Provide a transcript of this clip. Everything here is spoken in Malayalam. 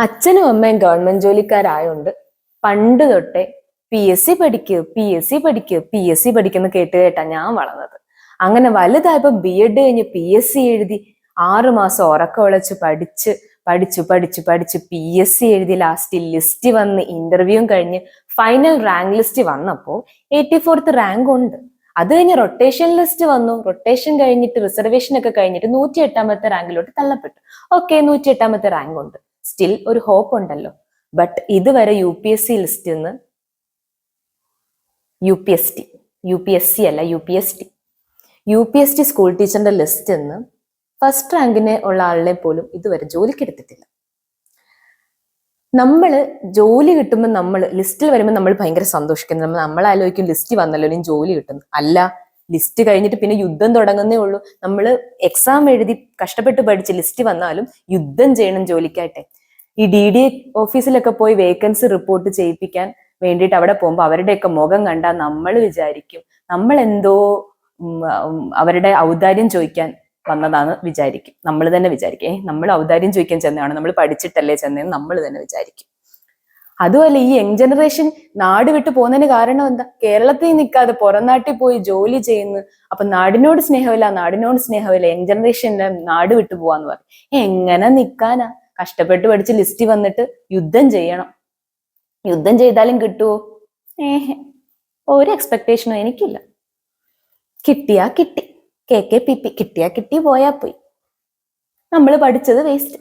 അച്ഛനും അമ്മയും ഗവൺമെന്റ് ജോലിക്കാരായോണ്ട് പണ്ട് തൊട്ടേ പി എസ് സി പഠിക്കുന്ന കേട്ടാ ഞാൻ വളർന്നത്. അങ്ങനെ വലുതായപ്പോ ബി.എഡ് കഴിഞ്ഞ് പി.എസ്.സി എഴുതി 6 മാസം ഉറക്കം ഉളച്ച് പഠിച്ചു പി.എസ്.സി എഴുതി ലാസ്റ്റ് ലിസ്റ്റ് വന്ന് ഇന്റർവ്യൂ കഴിഞ്ഞ് ഫൈനൽ റാങ്ക് ലിസ്റ്റ് വന്നപ്പോ 84th റാങ്ക് ഉണ്ട്. അത് കഴിഞ്ഞ് റൊട്ടേഷൻ ലിസ്റ്റ് വന്നു. റൊട്ടേഷൻ കഴിഞ്ഞിട്ട് റിസർവേഷൻ ഒക്കെ കഴിഞ്ഞിട്ട് 108ാമത്തെ റാങ്കിലോട്ട് തള്ളപ്പെട്ടു. ഓക്കെ, 108ാമത്തെ റാങ്ക് ഉണ്ട്. സ്റ്റിൽ ഒരു ഹോപ്പ് ഉണ്ടല്ലോ. ബട്ട് ഇതുവരെ യു.പി.എസ്.സി ലിസ്റ്റിൽ നിന്ന് യു.പി.എസ്.ടി സ്കൂൾ ടീച്ചറിന്റെ ലിസ്റ്റിൽ നിന്ന് ഫസ്റ്റ് റാങ്കിന് ഉള്ള ആളിനെ പോലും ഇതുവരെ ജോലിക്ക് എടുത്തിട്ടില്ല. നമ്മള് ജോലി കിട്ടുമ്പോൾ നമ്മൾ ലിസ്റ്റിൽ വരുമ്പോൾ നമ്മൾ ഭയങ്കര സന്തോഷിക്കുന്നു. നമ്മൾ ആലോചിക്കും ലിസ്റ്റ് വന്നല്ലോ, ഇനി ജോലി കിട്ടുന്നു. അല്ല, ലിസ്റ്റ് കഴിഞ്ഞിട്ട് പിന്നെ യുദ്ധം തുടങ്ങുന്നേ ഉള്ളൂ. നമ്മൾ എക്സാം എഴുതി കഷ്ടപ്പെട്ട് പഠിച്ച് ലിസ്റ്റ് വന്നാലും യുദ്ധം ചെയ്യണം ജോലിക്കായിട്ട്. ഈ DDA ഓഫീസിലൊക്കെ പോയി വേക്കൻസി റിപ്പോർട്ട് ചെയ്യിപ്പിക്കാൻ വേണ്ടിയിട്ട് അവിടെ പോകുമ്പോൾ അവരുടെയൊക്കെ മുഖം കണ്ടാൽ നമ്മൾ വിചാരിക്കും നമ്മൾ എന്തോ അവരുടെ ഔദാര്യം ചോദിക്കാൻ വന്നതാന്ന് വിചാരിക്കും. നമ്മൾ തന്നെ വിചാരിക്കും നമ്മൾ ഔദാര്യം ചോദിക്കാൻ ചെന്നതാണ്, നമ്മൾ പഠിച്ചിട്ടല്ലേ ചെന്നതെന്ന് നമ്മൾ തന്നെ വിചാരിക്കും. അതുമല്ല, ഈ യങ് ജനറേഷൻ നാട് വിട്ടു പോകുന്നതിന് കാരണം എന്താ? കേരളത്തിൽ നിൽക്കാതെ പുറം നാട്ടിൽ പോയി ജോലി ചെയ്യുന്നു. അപ്പൊ നാടിനോട് സ്നേഹമില്ല. യങ് ജനറേഷന്റെ നാട് വിട്ടു പോവാന്ന് പറയും. എങ്ങനെ നിൽക്കാനാ? കഷ്ടപ്പെട്ട് പഠിച്ച് ലിസ്റ്റ് വന്നിട്ട് യുദ്ധം ചെയ്യണം. യുദ്ധം ചെയ്താലും കിട്ടുവോ? ഒരു എക്സ്പെക്ടേഷനും എനിക്കില്ല. കിട്ടിയാ കിട്ടി, KKPP. കിട്ടിയാ കിട്ടി, പോയാ പോയി. നമ്മൾ പഠിച്ചത് വേസ്റ്റ്.